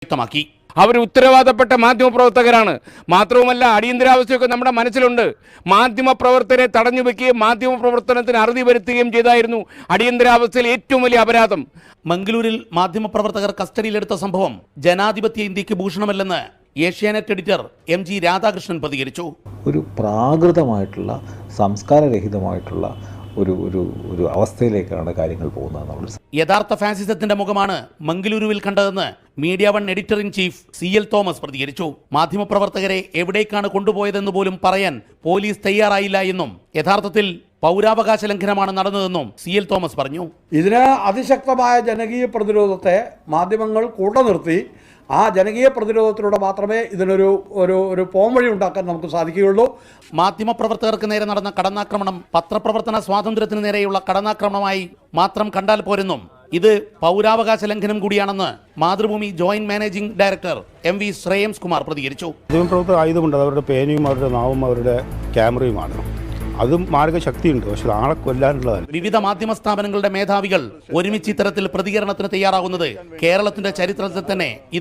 വ്യക്തമാക്കി. അവർ ഉത്തരവാദപ്പെട്ട മാധ്യമപ്രവർത്തകരാണ്. മാത്രവുമല്ല, അടിയന്തരാവസ്ഥയൊക്കെ നമ്മുടെ മനസ്സിലുണ്ട്. മാധ്യമപ്രവർത്തകരെ തടഞ്ഞു വെക്കുകയും മാധ്യമപ്രവർത്തനത്തിന് അറുതി വരുത്തുകയും ചെയ്തായിരുന്നു അടിയന്തരാവസ്ഥയിൽ ഏറ്റവും വലിയ അപരാധം. മംഗളൂരിൽ മാധ്യമപ്രവർത്തകർ കസ്റ്റഡിയിലെടുത്ത സംഭവം ജനാധിപത്യ ഇന്ത്യക്ക് ഭൂഷണമല്ലെന്ന് ഏഷ്യാനെറ്റ് എഡിറ്റർ MG രാധാകൃഷ്ണൻ പ്രതികരിച്ചു. ഒരു പ്രാകൃതമായിട്ടുള്ള സംസ്കാരരഹിതമായിട്ടുള്ള ഒരു അവസ്ഥയിലേക്കാണ് കാര്യങ്ങൾ പോകുന്നത്. യഥാർത്ഥ ഫാസിസത്തിന്റെ മുഖമാണ് മംഗളൂരുവിൽ കണ്ടതെന്ന് media one editor in chief CL Thomas പ്രതികരിച്ചു. മാധ്യമപ്രവർത്തകരെ എവിടേക്കാണ് കൊണ്ടുപോയതെന്ന് പോലും പറയാൻ പോലീസ് തയ്യാറായില്ല എന്നും യഥാർത്ഥത്തിൽ പൗരാവകാശ ലംഘനമാണ് നടന്നതെന്നും CL തോമസ് പറഞ്ഞു. ഇതിന് അതിശക്തമായ ജനകീയ പ്രതിരോധത്തെ മാധ്യമങ്ങൾ കൂടെ നിർത്തി ആ ജനകീയ പ്രതിരോധത്തിലൂടെ മാത്രമേ ഇതിനൊരു ഒരു പോംവഴി ഉണ്ടാക്കാൻ നമുക്ക് സാധിക്കുകയുള്ളൂ. മാധ്യമപ്രവർത്തകർക്ക് നേരെ നടന്ന കടന്നാക്രമണം പത്രപ്രവർത്തന സ്വാതന്ത്ര്യത്തിന് നേരെയുള്ള കടന്നാക്രമണമായി മാത്രം കണ്ടാൽ പോരെന്നും ഇത് പൗരാവകാശ ലംഘനം കൂടിയാണെന്ന് Mathrubhumi joint managing director MV Shreyams Kumar പ്രതികരിച്ചു. മാധ്യമപ്രവർത്തകർ ആയുധമുണ്ട്, അവരുടെ പേനയും അവരുടെ നാവും അവരുടെ ക്യാമറയുമാണ്. അതും മാരക ശക്തിയുണ്ട്, പക്ഷെ ആളെ കൊല്ലാനുള്ളതല്ല. വിവിധ മാധ്യമ സ്ഥാപനങ്ങളുടെ മേധാവികൾ ഒരുമിച്ച് ഇത്തരത്തിൽ പ്രതികരണത്തിന് തയ്യാറാകുന്നത് കേരളത്തിന്റെ ചരിത്രത്തിൽ തന്നെ ഇത്